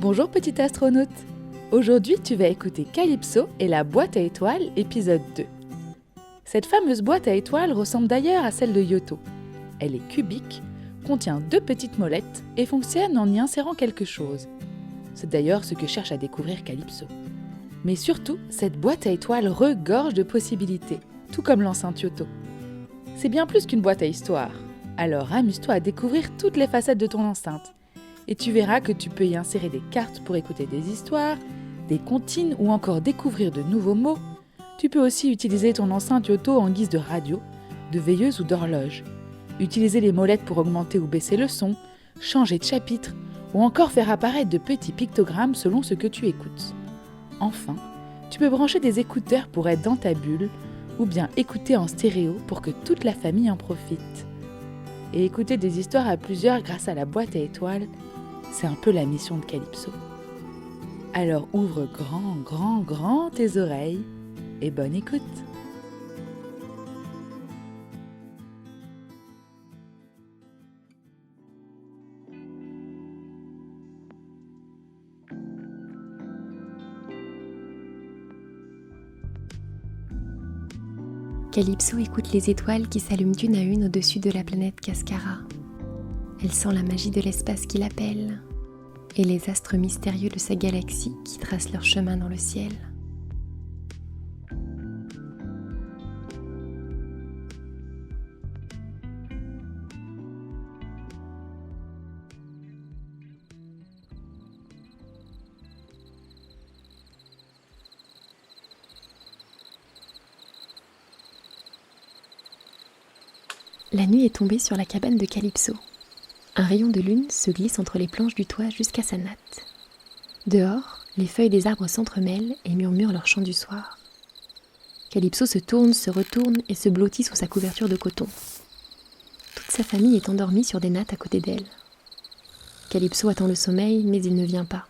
Bonjour petit astronaute. Aujourd'hui, tu vas écouter Calypso et la boîte à étoiles, épisode 2. Cette fameuse boîte à étoiles ressemble d'ailleurs à celle de Yoto. Elle est cubique, contient 2 petites molettes et fonctionne en y insérant quelque chose. C'est d'ailleurs ce que cherche à découvrir Calypso. Mais surtout, cette boîte à étoiles regorge de possibilités, tout comme l'enceinte Yoto. C'est bien plus qu'une boîte à histoire. Alors amuse-toi à découvrir toutes les facettes de ton enceinte. Et tu verras que tu peux y insérer des cartes pour écouter des histoires, des comptines ou encore découvrir de nouveaux mots. Tu peux aussi utiliser ton enceinte Yoto en guise de radio, de veilleuse ou d'horloge. Utiliser les molettes pour augmenter ou baisser le son, changer de chapitre ou encore faire apparaître de petits pictogrammes selon ce que tu écoutes. Enfin, tu peux brancher des écouteurs pour être dans ta bulle ou bien écouter en stéréo pour que toute la famille en profite. Et écouter des histoires à plusieurs grâce à la boîte à étoiles, c'est un peu la mission de Calypso. Alors ouvre grand tes oreilles et bonne écoute. Calypso écoute les étoiles qui s'allument une à une au-dessus de la planète Cascara. Elle sent la magie de l'espace qui l'appelle et les astres mystérieux de sa galaxie qui tracent leur chemin dans le ciel. La nuit est tombée sur la cabane de Calypso. Un rayon de lune se glisse entre les planches du toit jusqu'à sa natte. Dehors, les feuilles des arbres s'entremêlent et murmurent leur chant du soir. Calypso se tourne, se retourne et se blottit sous sa couverture de coton. Toute sa famille est endormie sur des nattes à côté d'elle. Calypso attend le sommeil, mais il ne vient pas.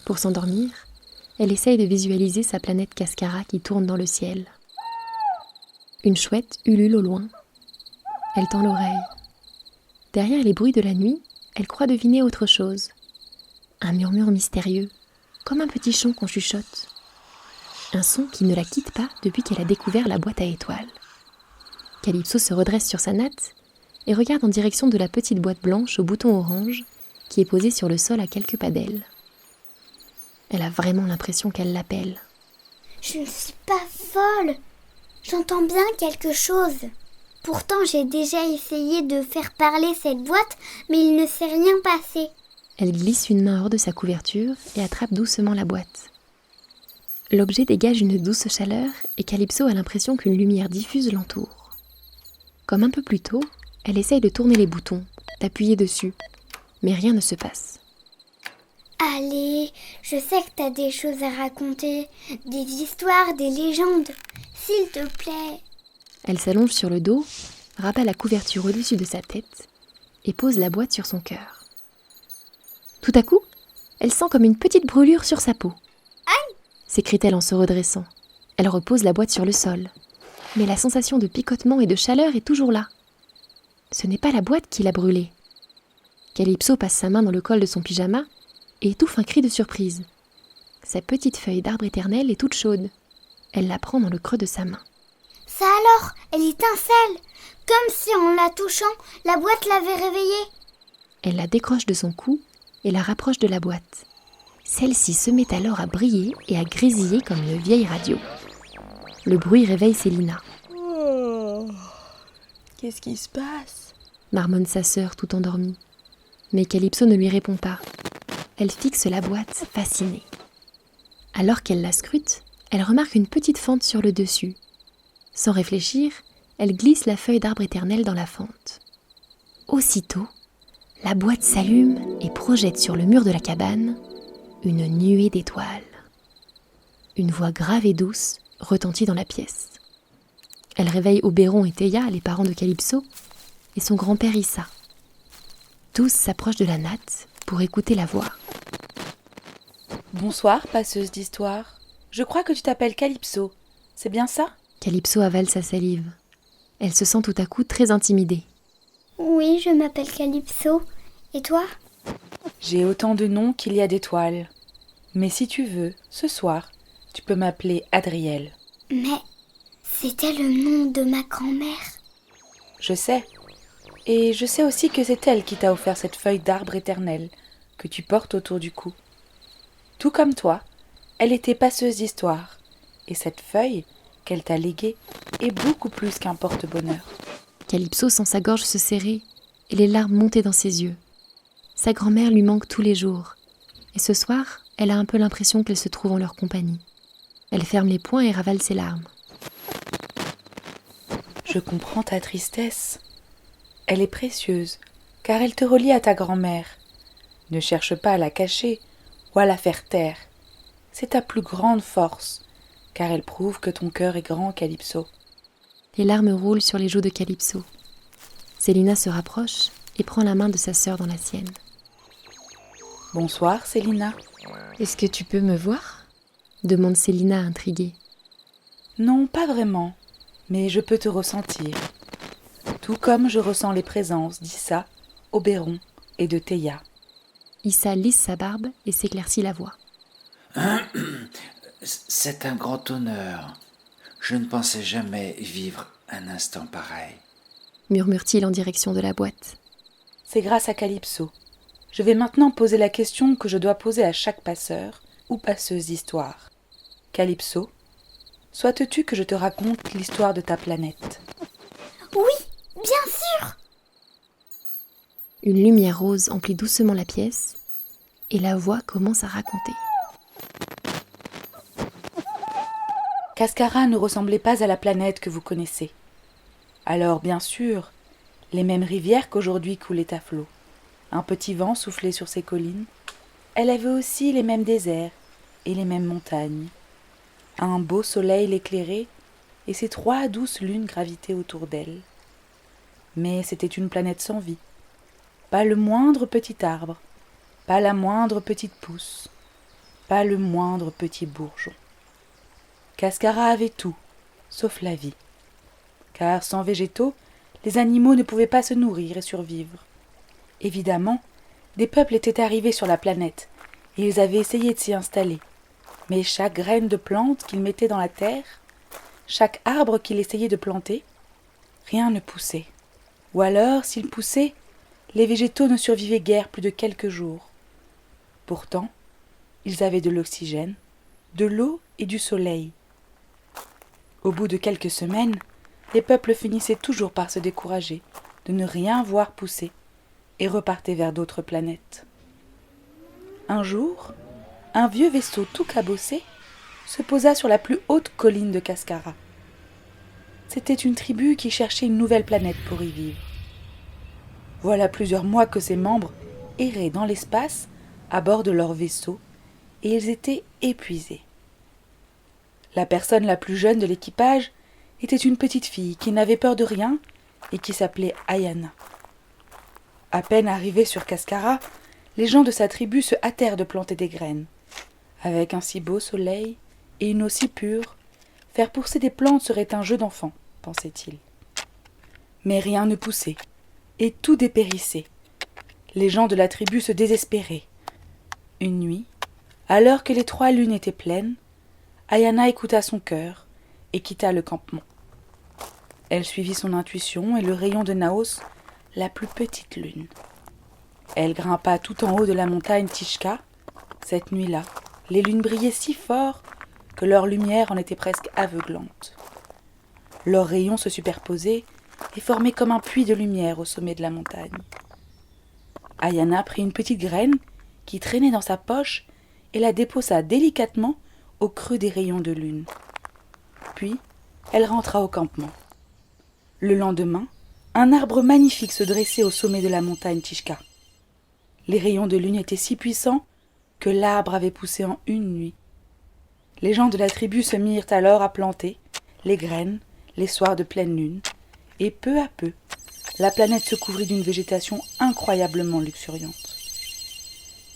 Pour s'endormir, elle essaye de visualiser sa planète Cascara qui tourne dans le ciel. Une chouette ulule au loin. Elle tend l'oreille. Derrière les bruits de la nuit, elle croit deviner autre chose. Un murmure mystérieux, comme un petit chant qu'on chuchote. Un son qui ne la quitte pas depuis qu'elle a découvert la boîte à étoiles. Calypso se redresse sur sa natte et regarde en direction de la petite boîte blanche au bouton orange qui est posée sur le sol à quelques pas d'elle. Elle a vraiment l'impression qu'elle l'appelle. Je ne suis pas folle. J'entends bien quelque chose. Pourtant, j'ai déjà essayé de faire parler cette boîte, mais il ne s'est rien passé. Elle glisse une main hors de sa couverture et attrape doucement la boîte. L'objet dégage une douce chaleur et Calypso a l'impression qu'une lumière diffuse l'entoure. Comme un peu plus tôt, elle essaye de tourner les boutons, d'appuyer dessus, mais rien ne se passe. Allez, je sais que t'as des choses à raconter, des histoires, des légendes. S'il te plaît. Elle s'allonge sur le dos, rabat la couverture au-dessus de sa tête et pose la boîte sur son cœur. Tout à coup, elle sent comme une petite brûlure sur sa peau. « Aïe !» s'écrie-t-elle en se redressant. Elle repose la boîte sur le sol. Mais la sensation de picotement et de chaleur est toujours là. Ce n'est pas la boîte qui l'a brûlée. Calypso passe sa main dans le col de son pyjama et étouffe un cri de surprise. Sa petite feuille d'arbre éternel est toute chaude. Elle la prend dans le creux de sa main. Ça alors, elle étincelle, comme si en la touchant, la boîte l'avait réveillée. Elle la décroche de son cou et la rapproche de la boîte. Celle-ci se met alors à briller et à grésiller comme une vieille radio. Le bruit réveille Célina. Oh, qu'est-ce qui se passe ? Marmonne sa sœur tout endormie. Mais Calypso ne lui répond pas. Elle fixe la boîte, fascinée. Alors qu'elle la scrute, elle remarque une petite fente sur le dessus. Sans réfléchir, elle glisse la feuille d'arbre éternel dans la fente. Aussitôt, la boîte s'allume et projette sur le mur de la cabane une nuée d'étoiles. Une voix grave et douce retentit dans la pièce. Elle réveille Oberon et Théa, les parents de Calypso, et son grand-père Issa. Tous s'approchent de la natte pour écouter la voix. Bonsoir, passeuse d'histoire. Je crois que tu t'appelles Calypso. C'est bien ça ? Calypso avale sa salive. Elle se sent tout à coup très intimidée. Oui, je m'appelle Calypso. Et toi ? J'ai autant de noms qu'il y a d'étoiles. Mais si tu veux, ce soir, tu peux m'appeler Adriel. Mais c'était le nom de ma grand-mère. Je sais. Et je sais aussi que c'est elle qui t'a offert cette feuille d'arbre éternel que tu portes autour du cou. Tout comme toi, elle était passeuse d'histoire. Et cette feuille qu'elle t'a léguée est beaucoup plus qu'un porte-bonheur. Calypso sent sa gorge se serrer et les larmes monter dans ses yeux. Sa grand-mère lui manque tous les jours. Et ce soir, elle a un peu l'impression qu'elle se trouve en leur compagnie. Elle ferme les poings et ravale ses larmes. Je comprends ta tristesse. Elle est précieuse, car elle te relie à ta grand-mère. Ne cherche pas à la cacher ou à la faire taire. C'est ta plus grande force, car elle prouve que ton cœur est grand, Calypso. Les larmes roulent sur les joues de Calypso. Célina se rapproche et prend la main de sa sœur dans la sienne. Bonsoir, Célina. Est-ce que tu peux me voir ? Demande Célina intriguée. Non, pas vraiment, mais je peux te ressentir. Tout comme je ressens les présences d'Issa, Oberon et de Théia. Issa lisse sa barbe et s'éclaircit la voix. C'est un grand honneur. Je ne pensais jamais vivre un instant pareil. Murmure-t-il en direction de la boîte. C'est grâce à Calypso. Je vais maintenant poser la question que je dois poser à chaque passeur ou passeuse d'histoire. Calypso, souhaites-tu que je te raconte l'histoire de ta planète ? Oui, bien sûr. Une lumière rose emplit doucement la pièce et la voix commence à raconter. Cascara ne ressemblait pas à la planète que vous connaissez. Alors, bien sûr, les mêmes rivières qu'aujourd'hui coulaient à flot. Un petit vent soufflait sur ses collines. Elle avait aussi les mêmes déserts et les mêmes montagnes. Un beau soleil l'éclairait et ses 3 douces lunes gravitaient autour d'elle. Mais c'était une planète sans vie. Pas le moindre petit arbre, pas la moindre petite pousse, pas le moindre petit bourgeon. Cascara avait tout, sauf la vie. Car sans végétaux, les animaux ne pouvaient pas se nourrir et survivre. Évidemment, des peuples étaient arrivés sur la planète, et ils avaient essayé de s'y installer. Mais chaque graine de plante qu'ils mettaient dans la terre, chaque arbre qu'ils essayaient de planter, rien ne poussait. Ou alors, s'il poussait, les végétaux ne survivaient guère plus de quelques jours. Pourtant, ils avaient de l'oxygène, de l'eau et du soleil. Au bout de quelques semaines, les peuples finissaient toujours par se décourager, de ne rien voir pousser, et repartaient vers d'autres planètes. Un jour, un vieux vaisseau tout cabossé se posa sur la plus haute colline de Cascara. C'était une tribu qui cherchait une nouvelle planète pour y vivre. Voilà plusieurs mois que ses membres erraient dans l'espace à bord de leur vaisseau, et ils étaient épuisés. La personne la plus jeune de l'équipage était une petite fille qui n'avait peur de rien et qui s'appelait Ayana. À peine arrivée sur Cascara, les gens de sa tribu se hâtèrent de planter des graines. Avec un si beau soleil et une eau si pure, faire pousser des plantes serait un jeu d'enfant, pensait-il. Mais rien ne poussait, et tout dépérissait. Les gens de la tribu se désespéraient. Une nuit, à l'heure que les 3 lunes étaient pleines, Ayana écouta son cœur et quitta le campement. Elle suivit son intuition et le rayon de Naos, la plus petite lune. Elle grimpa tout en haut de la montagne Tishka. Cette nuit-là, les lunes brillaient si fort que leur lumière en était presque aveuglante. Leurs rayons se superposaient et formaient comme un puits de lumière au sommet de la montagne. Ayana prit une petite graine qui traînait dans sa poche et la déposa délicatement au creux des rayons de lune. Puis, elle rentra au campement. Le lendemain, un arbre magnifique se dressait au sommet de la montagne Tishka. Les rayons de lune étaient si puissants que l'arbre avait poussé en une nuit. Les gens de la tribu se mirent alors à planter les graines les soirs de pleine lune, et peu à peu, la planète se couvrit d'une végétation incroyablement luxuriante.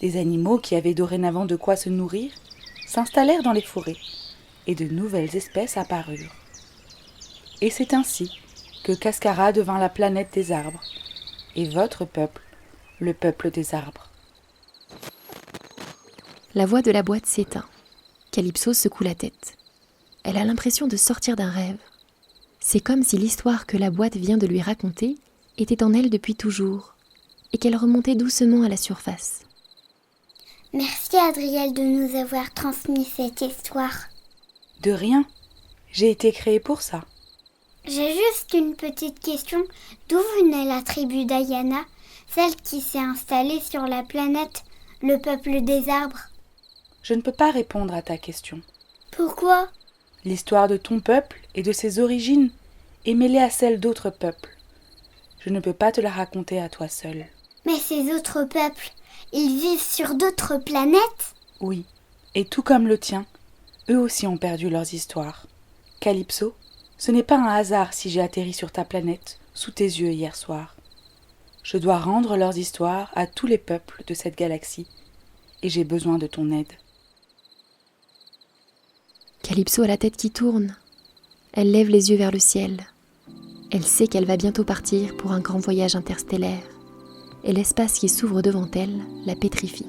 Des animaux qui avaient dorénavant de quoi se nourrir s'installèrent dans les forêts, et de nouvelles espèces apparurent. Et c'est ainsi que Cascara devint la planète des arbres, et votre peuple, le peuple des arbres. La voix de la boîte s'éteint. Calypso secoue la tête. Elle a l'impression de sortir d'un rêve. C'est comme si l'histoire que la boîte vient de lui raconter était en elle depuis toujours et qu'elle remontait doucement à la surface. Merci Adriel de nous avoir transmis cette histoire. De rien. J'ai été créée pour ça. J'ai juste une petite question. D'où venait la tribu d'Ayana, celle qui s'est installée sur la planète, le peuple des arbres? Je ne peux pas répondre à ta question. Pourquoi? L'histoire de ton peuple et de ses origines est mêlée à celle d'autres peuples. Je ne peux pas te la raconter à toi seul. Mais ces autres peuples, ils vivent sur d'autres planètes? Oui, et tout comme le tien, eux aussi ont perdu leurs histoires. Calypso, ce n'est pas un hasard si j'ai atterri sur ta planète, sous tes yeux hier soir. Je dois rendre leurs histoires à tous les peuples de cette galaxie, et j'ai besoin de ton aide. Calypso a la tête qui tourne. Elle lève les yeux vers le ciel. Elle sait qu'elle va bientôt partir pour un grand voyage interstellaire. Et l'espace qui s'ouvre devant elle la pétrifie.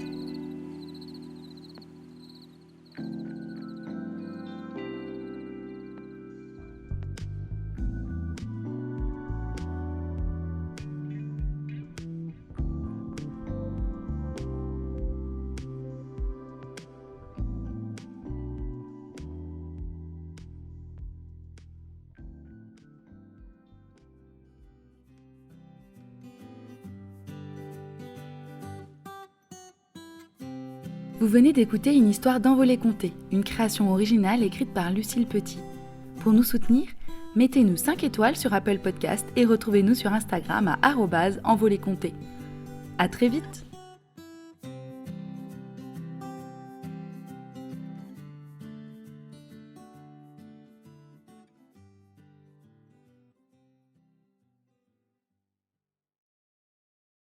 Vous venez d'écouter une histoire d'Envolée Conté, une création originale écrite par Lucille Petit. Pour nous soutenir, mettez-nous 5 étoiles sur Apple Podcast et retrouvez-nous sur Instagram à @envoléconté. À très vite!